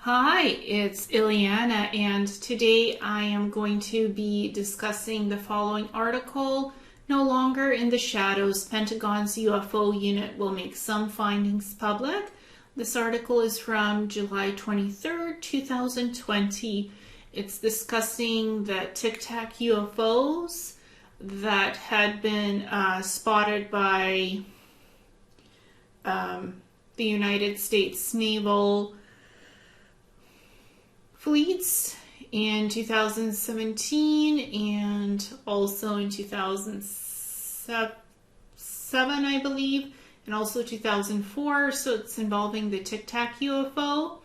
Hi, it's Ileana, and today I am going to be discussing the following article. No longer in the shadows, Pentagon's UFO unit will make some findings public. This article is from July 23rd, 2020. It's discussing the Tic Tac UFOs that had been spotted by the United States Naval fleets in 2017 and also in 2007, I believe, and also 2004. So it's involving the Tic Tac UFO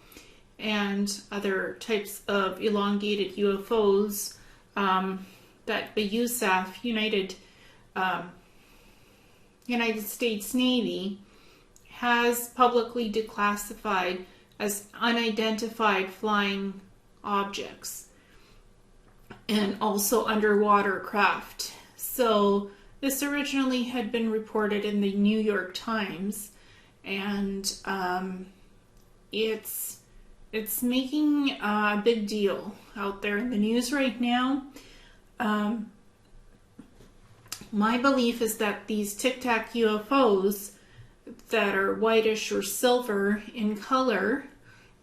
and other types of elongated UFOs that the USAF, United States Navy, has publicly declassified as unidentified flying objects and also underwater craft. So this originally had been reported in the New York Times, and it's making a big deal out there in the news right now. My belief is that these Tic Tac UFOs that are whitish or silver in color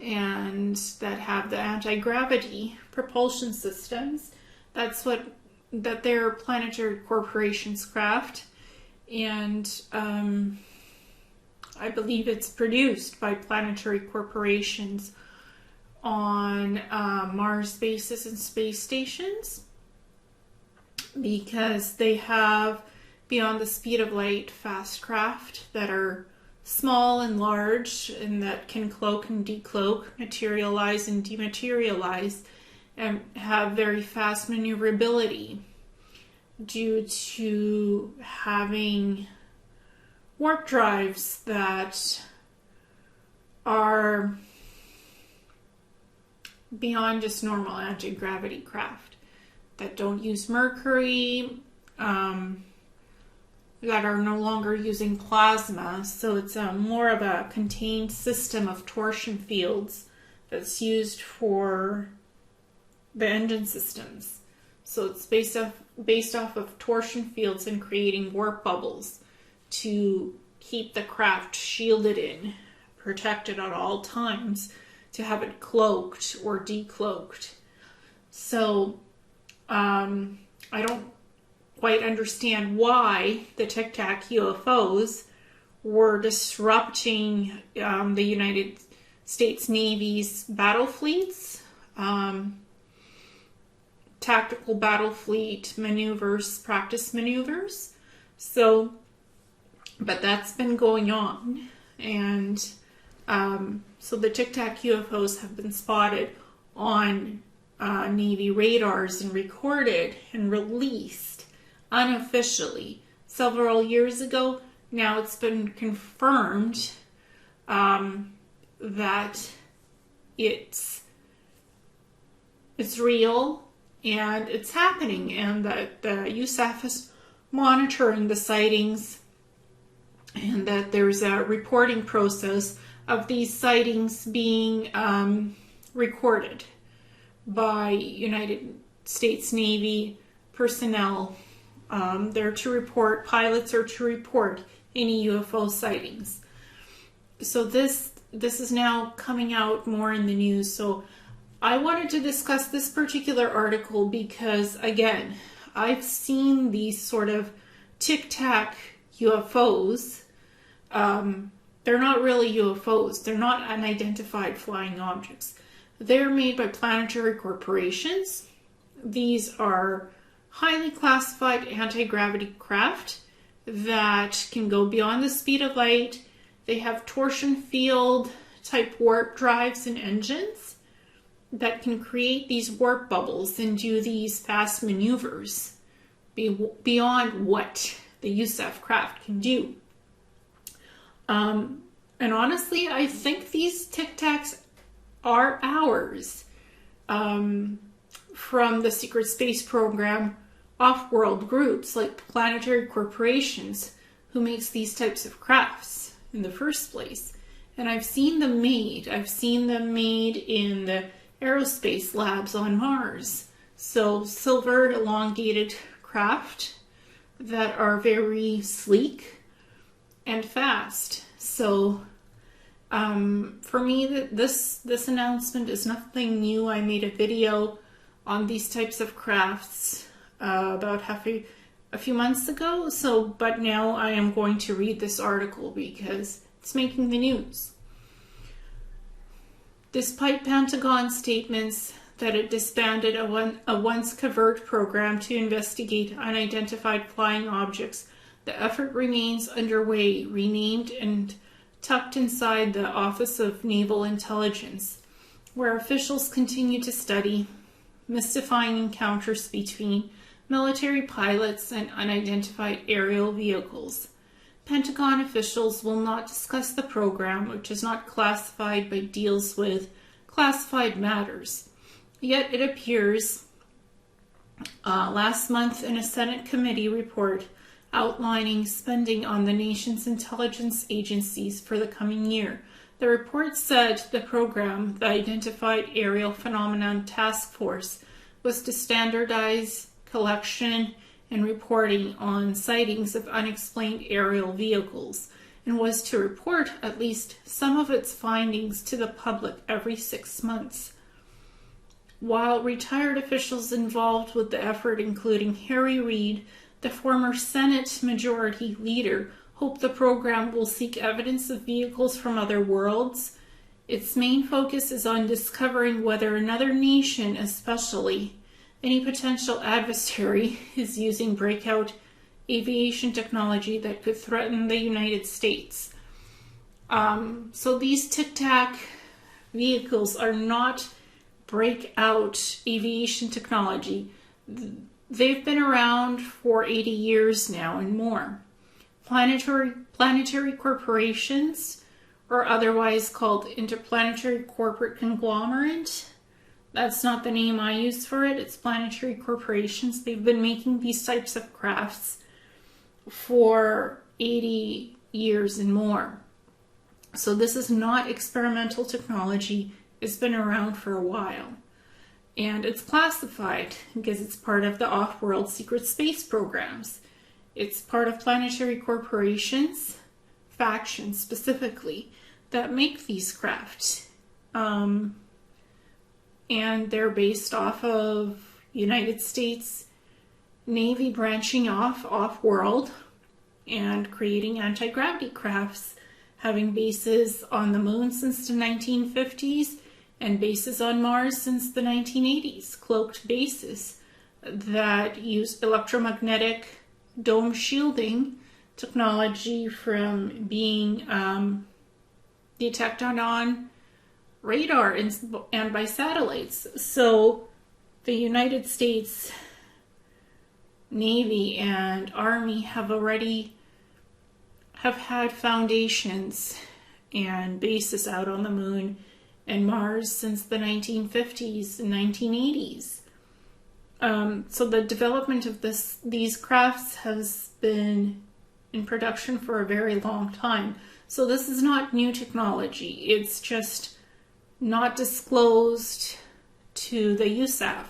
and that have the anti-gravity propulsion systems, that they're Planetary Corporation's craft, and I believe it's produced by Planetary Corporations on Mars bases and space stations, because they have beyond the speed of light fast craft that are small and large and that can cloak and decloak, materialize and dematerialize, and have very fast maneuverability due to having warp drives that are beyond just normal anti-gravity craft, that don't use mercury, that are no longer using plasma. So it's more of a contained system of torsion fields that's used for the engine systems. So it's based off of torsion fields and creating warp bubbles to keep the craft shielded in, protected at all times, to have it cloaked or decloaked. So I don't quite understand why the Tic Tac UFOs were disrupting the United States Navy's battle fleets, tactical battle fleet maneuvers, practice maneuvers. So, but that's been going on, and so the Tic Tac UFOs have been spotted on Navy radars and recorded and released unofficially several years ago. Now it's been confirmed that it's real and it's happening, and that the USAF is monitoring the sightings, and that there's a reporting process of these sightings being recorded by United States Navy personnel. They're to report, pilots are to report any UFO sightings. So this is now coming out more in the news. So I wanted to discuss this particular article because, again, I've seen these sort of Tic Tac UFOs. They're not really UFOs. They're not unidentified flying objects. They're made by Planetary Corporations. These are highly classified anti-gravity craft that can go beyond the speed of light. They have torsion field type warp drives and engines that can create these warp bubbles and do these fast maneuvers beyond what the USAF craft can do. And honestly, I think these Tic Tacs are ours, from the secret space program off-world groups like Planetary Corporations, who makes these types of crafts in the first place. And I've seen them made. I've seen them made in the aerospace labs on Mars. So silver elongated craft that are very sleek and fast. So for me, this announcement is nothing new. I made a video on these types of crafts about a few months ago. But now I am going to read this article because it's making the news. Despite Pentagon statements that it disbanded a once covert program to investigate unidentified flying objects, the effort remains underway, renamed and tucked inside the Office of Naval Intelligence, where officials continue to study mystifying encounters between military pilots and unidentified aerial vehicles. Pentagon officials will not discuss the program, which is not classified but deals with classified matters. Yet it appears last month in a Senate committee report outlining spending on the nation's intelligence agencies for the coming year. The report said the program, the Identified Aerial Phenomenon Task Force, was to standardize collection and reporting on sightings of unexplained aerial vehicles, and was to report at least some of its findings to the public every 6 months. While retired officials involved with the effort, including Harry Reid, the former Senate Majority Leader, hope the program will seek evidence of vehicles from other worlds, its main focus is on discovering whether another nation, especially any potential adversary, is using breakout aviation technology that could threaten the United States. So these Tic Tac vehicles are not breakout aviation technology. They've been around for 80 years now and more. Planetary corporations, or otherwise called interplanetary corporate conglomerate, that's not the name I use for it, it's planetary corporations. They've been making these types of crafts for 80 years and more. So this is not experimental technology. It's been around for a while. And it's classified because it's part of the off-world secret space programs. It's part of planetary corporations, factions specifically, that make these crafts. And they're based off of United States Navy branching off-world and creating anti-gravity crafts, having bases on the moon since the 1950s and bases on Mars since the 1980s, cloaked bases that use electromagnetic dome shielding technology from being detected on radar and by satellites. So the United States Navy and Army have had foundations and bases out on the moon and Mars since the 1950s and 1980s. So the development of these crafts has been in production for a very long time. So this is not new technology. It's just not disclosed to the USAF,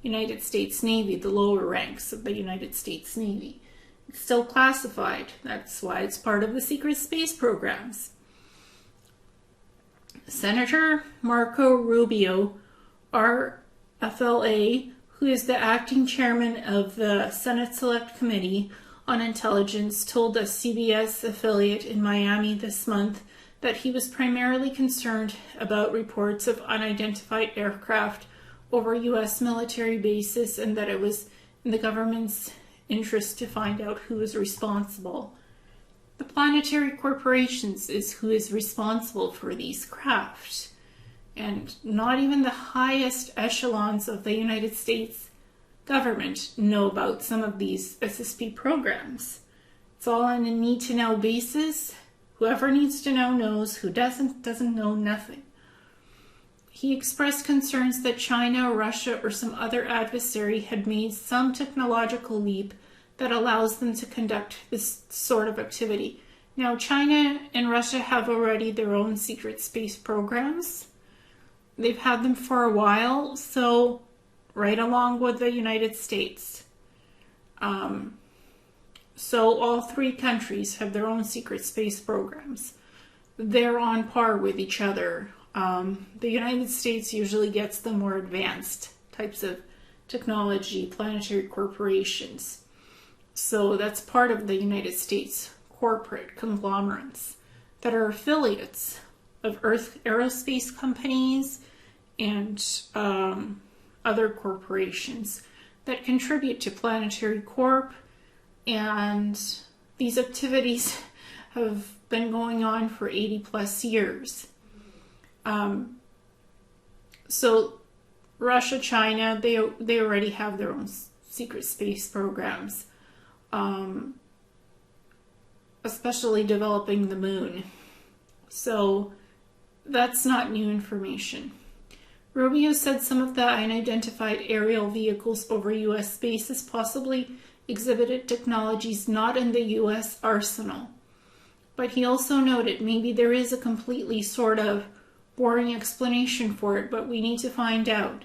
United States Navy, the lower ranks of the United States Navy. It's still classified. That's why it's part of the secret space programs. Senator Marco Rubio, RFLA, who is the acting chairman of the Senate Select Committee on Intelligence, told a CBS affiliate in Miami this month that he was primarily concerned about reports of unidentified aircraft over U.S. military bases and that it was in the government's interest to find out who is responsible. The planetary corporations is who is responsible for these craft, and not even the highest echelons of the United States government know about some of these SSP programs. It's all on a need-to-know basis. Whoever needs to know knows, who doesn't know nothing. He expressed concerns that China, Russia, or some other adversary had made some technological leap that allows them to conduct this sort of activity. Now, China and Russia have already their own secret space programs. They've had them for a while, so right along with the United States. So all three countries have their own secret space programs. They're on par with each other. The United States usually gets the more advanced types of technology, planetary corporations. So that's part of the United States corporate conglomerates that are affiliates of Earth aerospace companies and other corporations that contribute to Planetary Corp. And these activities have been going on for 80 plus years. So Russia, China, they already have their own secret space programs, especially developing the moon. So that's not new information. Rubio said some of the unidentified aerial vehicles over U.S. bases possibly exhibited technologies not in the U.S. arsenal. But he also noted maybe there is a completely sort of boring explanation for it, but we need to find out.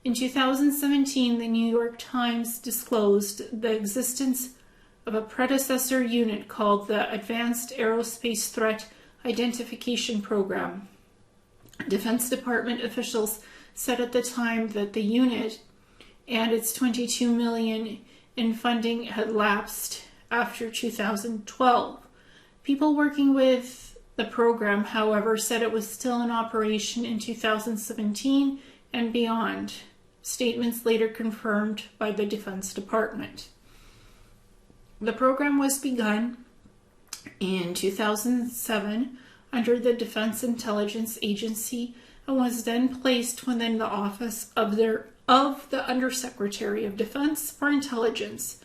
In 2017, the New York Times disclosed the existence of a predecessor unit called the Advanced Aerospace Threat Identification Program. Defense Department officials said at the time that the unit and its $22 million in funding had lapsed after 2012. People working with the program, however, said it was still in operation in 2017 and beyond. Statements later confirmed by the Defense Department. The program was begun in 2007 under the Defense Intelligence Agency and was then placed within the office of the Undersecretary of Defense for Intelligence,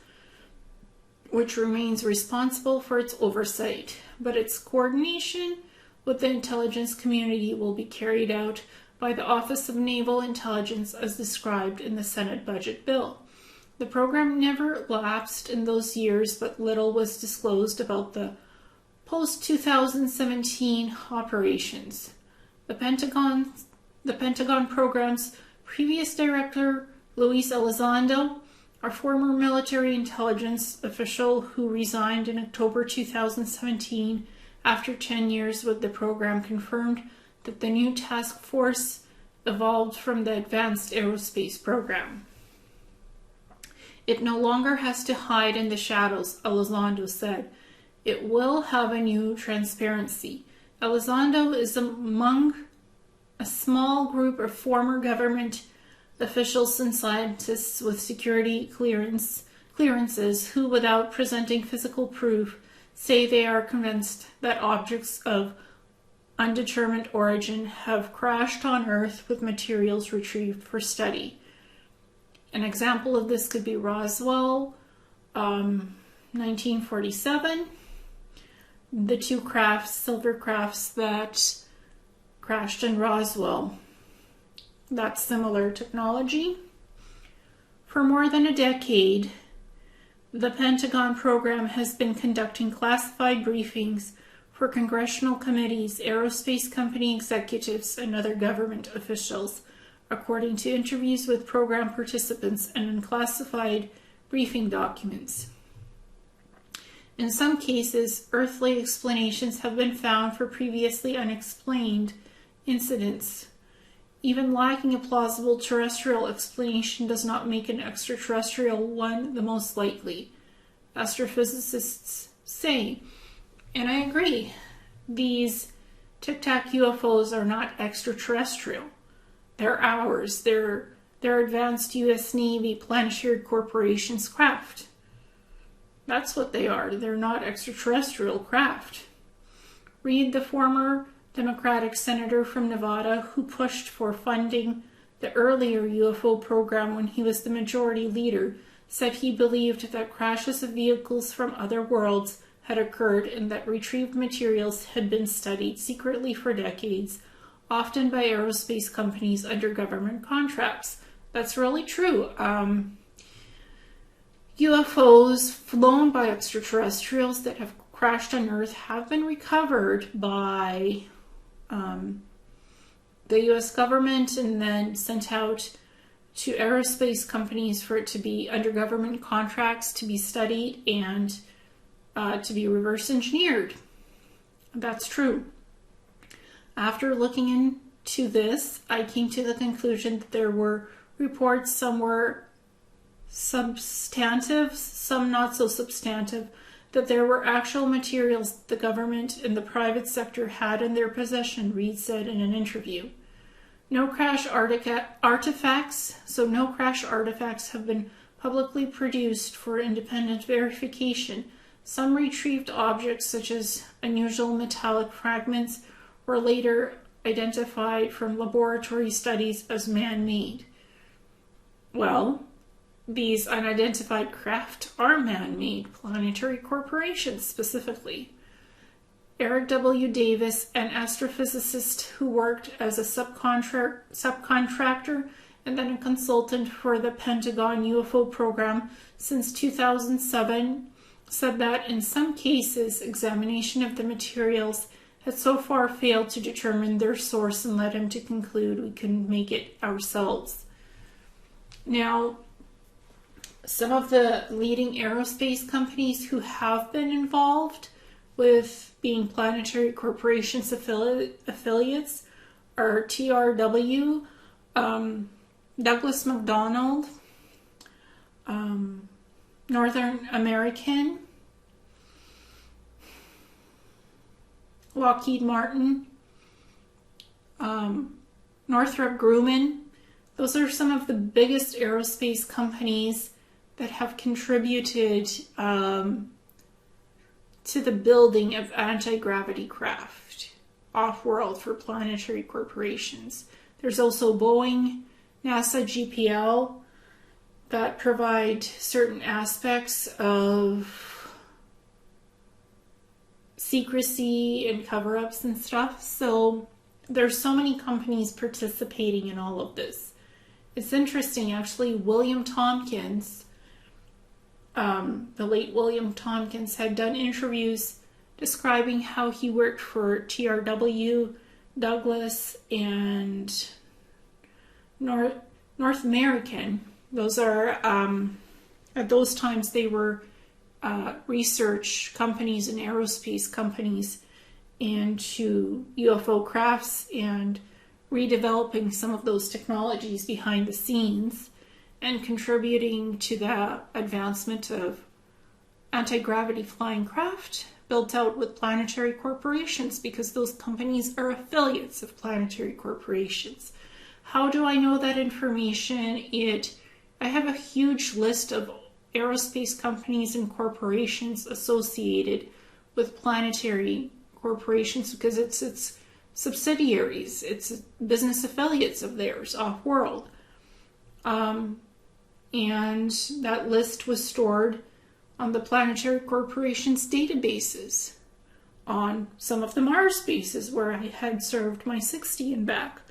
which remains responsible for its oversight, but its coordination with the intelligence community will be carried out by the Office of Naval Intelligence as described in the Senate budget bill. The program never lapsed in those years, but little was disclosed about the post-2017 operations. The Pentagon program's previous director, Luis Elizondo, a former military intelligence official who resigned in October 2017 after 10 years with the program, confirmed that the new task force evolved from the Advanced Aerospace Program. It no longer has to hide in the shadows, Elizondo said. It will have a new transparency. Elizondo is among a small group of former government officials and scientists with security clearances who, without presenting physical proof, say they are convinced that objects of undetermined origin have crashed on Earth with materials retrieved for study. An example of this could be Roswell, 1947, the two silver crafts that crashed in Roswell. That's similar technology. For more than a decade, the Pentagon program has been conducting classified briefings for congressional committees, aerospace company executives, and other government officials, according to interviews with program participants and unclassified briefing documents. In some cases, earthly explanations have been found for previously unexplained incidents. Even lacking a plausible terrestrial explanation does not make an extraterrestrial one the most likely, astrophysicists say. And I agree. These Tic Tac UFOs are not extraterrestrial. They're ours. They're advanced U.S. Navy Planetary Corporation's craft. That's what they are. They're not extraterrestrial craft. Read the former Democratic senator from Nevada who pushed for funding the earlier UFO program when he was the majority leader, said he believed that crashes of vehicles from other worlds had occurred and that retrieved materials had been studied secretly for decades, often by aerospace companies under government contracts. That's really true. UFOs flown by extraterrestrials that have crashed on Earth have been recovered by the U.S. government and then sent out to aerospace companies for it to be under government contracts to be studied and to be reverse engineered. That's true. After looking into this, I came to the conclusion that there were reports, some were substantive, some not so substantive, that there were actual materials the government and the private sector had in their possession, Reed said in an interview. No crash artifacts have been publicly produced for independent verification. Some retrieved objects, such as unusual metallic fragments, were later identified from laboratory studies as man-made. Well, these unidentified craft are man-made, Planetary corporations specifically. Eric W. Davis, an astrophysicist who worked as a subcontractor and then a consultant for the Pentagon UFO program since 2007, said that in some cases, examination of the materials had so far failed to determine their source and led him to conclude we couldn't make it ourselves. Now, some of the leading aerospace companies who have been involved with being Planetary Corporation's affiliates are TRW, Douglas McDonald, Northern American, Lockheed Martin, Northrop Grumman. Those are some of the biggest aerospace companies that have contributed to the building of anti-gravity craft off-world for Planetary corporations. There's also Boeing, NASA, GPL that provide certain aspects of secrecy and cover-ups and stuff. So there's so many companies participating in all of this. It's interesting, actually. William Tompkins, the late William Tompkins, had done interviews describing how he worked for TRW, Douglas, and North American. Those are, at those times, they were research companies and aerospace companies into UFO crafts and redeveloping some of those technologies behind the scenes and contributing to the advancement of anti-gravity flying craft built out with Planetary corporations, because those companies are affiliates of Planetary corporations. How do I know that information? I have a huge list of aerospace companies and corporations associated with Planetary corporations because it's its subsidiaries, it's business affiliates of theirs off-world. And that list was stored on the Planetary Corporation's databases, on some of the Mars bases where I had served my 60 and back.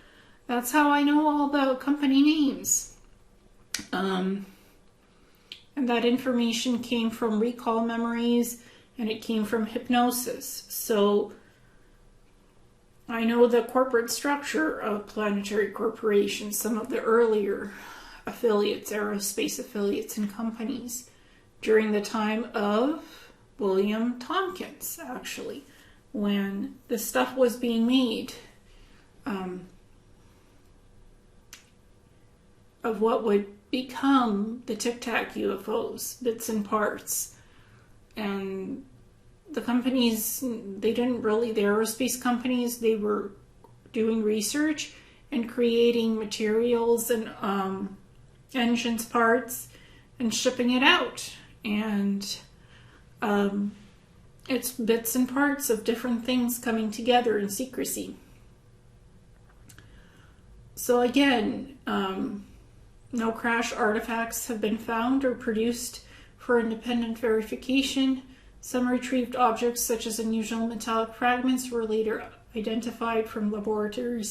That's how I know all the company names. And that information came from recall memories, and it came from hypnosis. So I know the corporate structure of Planetary Corporation, some of the earlier affiliates, aerospace affiliates and companies, during the time of William Tompkins, actually, when the stuff was being made of what would become the Tic Tac UFOs, bits and parts. And the companies, the aerospace companies, they were doing research and creating materials and engines parts and shipping it out. And it's bits and parts of different things coming together in secrecy. So again, no crash artifacts have been found or produced for independent verification. Some retrieved objects, such as unusual metallic fragments, were later identified from laboratory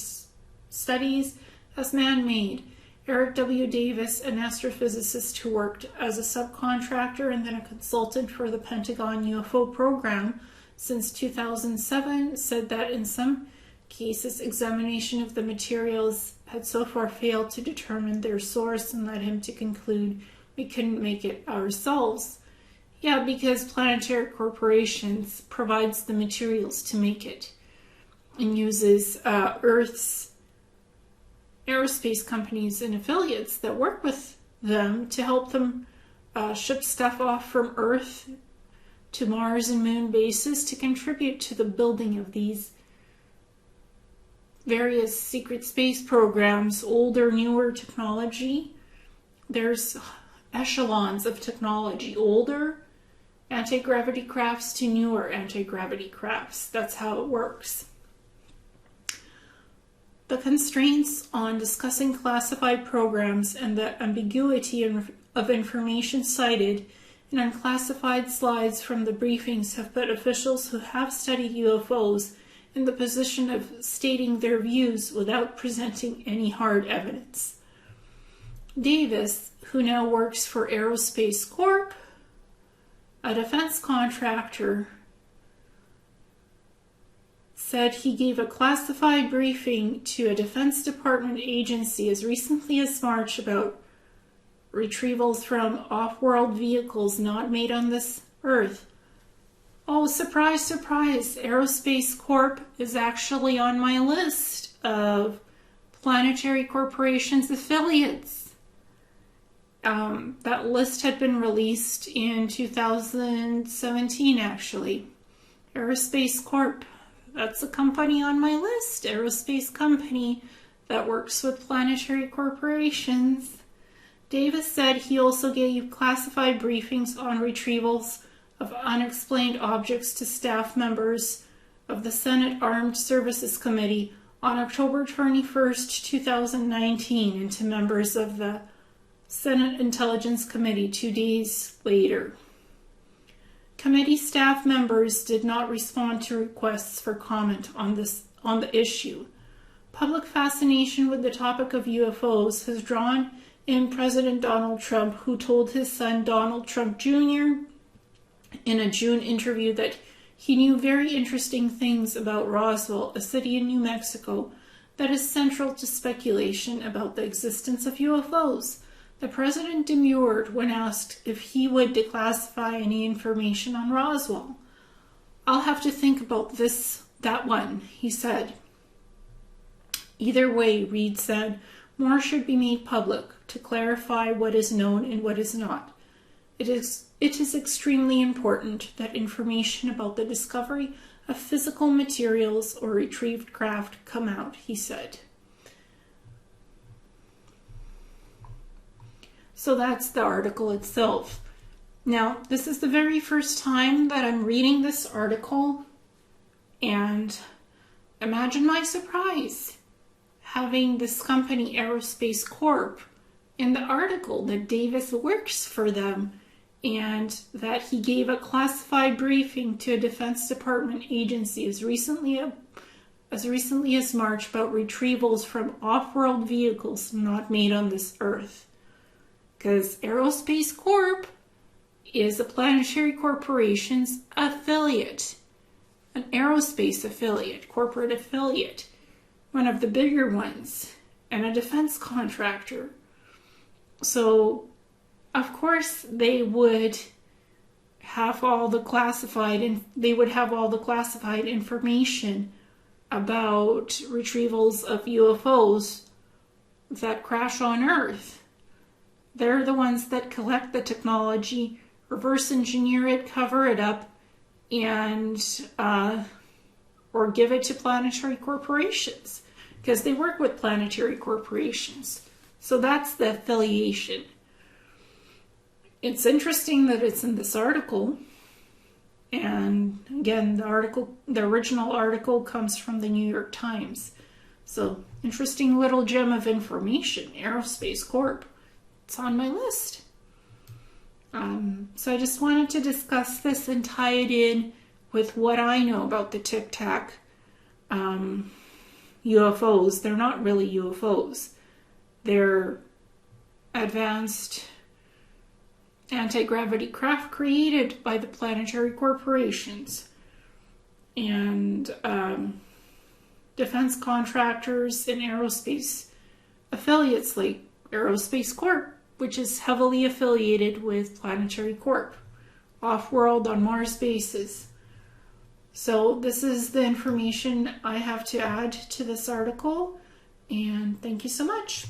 studies as man-made. Eric W. Davis, an astrophysicist who worked as a subcontractor and then a consultant for the Pentagon UFO program, since 2007 said that in some cases, examination of the materials had so far failed to determine their source and led him to conclude we couldn't make it ourselves. Yeah, because Planetary Corporations provides the materials to make it and uses Earth's aerospace companies and affiliates that work with them to help them ship stuff off from Earth to Mars and Moon bases to contribute to the building of these various secret space programs, older, newer technology. There's echelons of technology, older anti-gravity crafts to newer anti-gravity crafts. That's how it works. The constraints on discussing classified programs and the ambiguity of information cited in unclassified slides from the briefings have put officials who have studied UFOs in the position of stating their views without presenting any hard evidence. Davis, who now works for Aerospace Corp., a defense contractor, said he gave a classified briefing to a Defense Department agency as recently as March about retrievals from off-world vehicles not made on this Earth. Oh, surprise, surprise, Aerospace Corp is actually on my list of Planetary Corporation's affiliates. That list had been released in 2017, actually. Aerospace Corp, that's a company on my list, aerospace company that works with Planetary Corporations. Davis said he also gave classified briefings on retrievals of unexplained objects to staff members of the Senate Armed Services Committee on October 21st, 2019, and to members of the Senate Intelligence Committee 2 days later. Committee staff members did not respond to requests for comment on the issue. Public fascination with the topic of UFOs has drawn in President Donald Trump, who told his son Donald Trump Jr. in a June interview that he knew very interesting things about Roswell, a city in New Mexico that is central to speculation about the existence of UFOs. The president demurred when asked if he would declassify any information on Roswell. I'll have to think about that one, he said. Either way, Reid said, more should be made public to clarify what is known and what is not. It is extremely important that information about the discovery of physical materials or retrieved craft come out, he said. So that's the article itself. Now, this is the very first time that I'm reading this article, and imagine my surprise having this company, Aerospace Corp, in the article that Davis works for them and that he gave a classified briefing to a Defense Department agency as recently as March about retrievals from off-world vehicles not made on this Earth. Because Aerospace Corp is a Planetary Corporation's affiliate, an aerospace affiliate, corporate affiliate, one of the bigger ones, and a defense contractor. So, of course, they would have all the classified information about retrievals of UFOs that crash on Earth. They're the ones that collect the technology, reverse engineer it, cover it up, and or give it to Planetary Corporations, because they work with Planetary Corporations. So that's the affiliation. It's interesting that it's in this article, and again, the original article comes from the New York Times. So, interesting little gem of information, Aerospace Corp. It's on my list. So I just wanted to discuss this and tie it in with what I know about the Tic Tac UFOs. They're not really UFOs. They're advanced anti-gravity craft created by the Planetary Corporations. and defense contractors and aerospace affiliates like Aerospace Corp, which is heavily affiliated with Planetary Corp, off-world on Mars bases. So this is the information I have to add to this article, and thank you so much.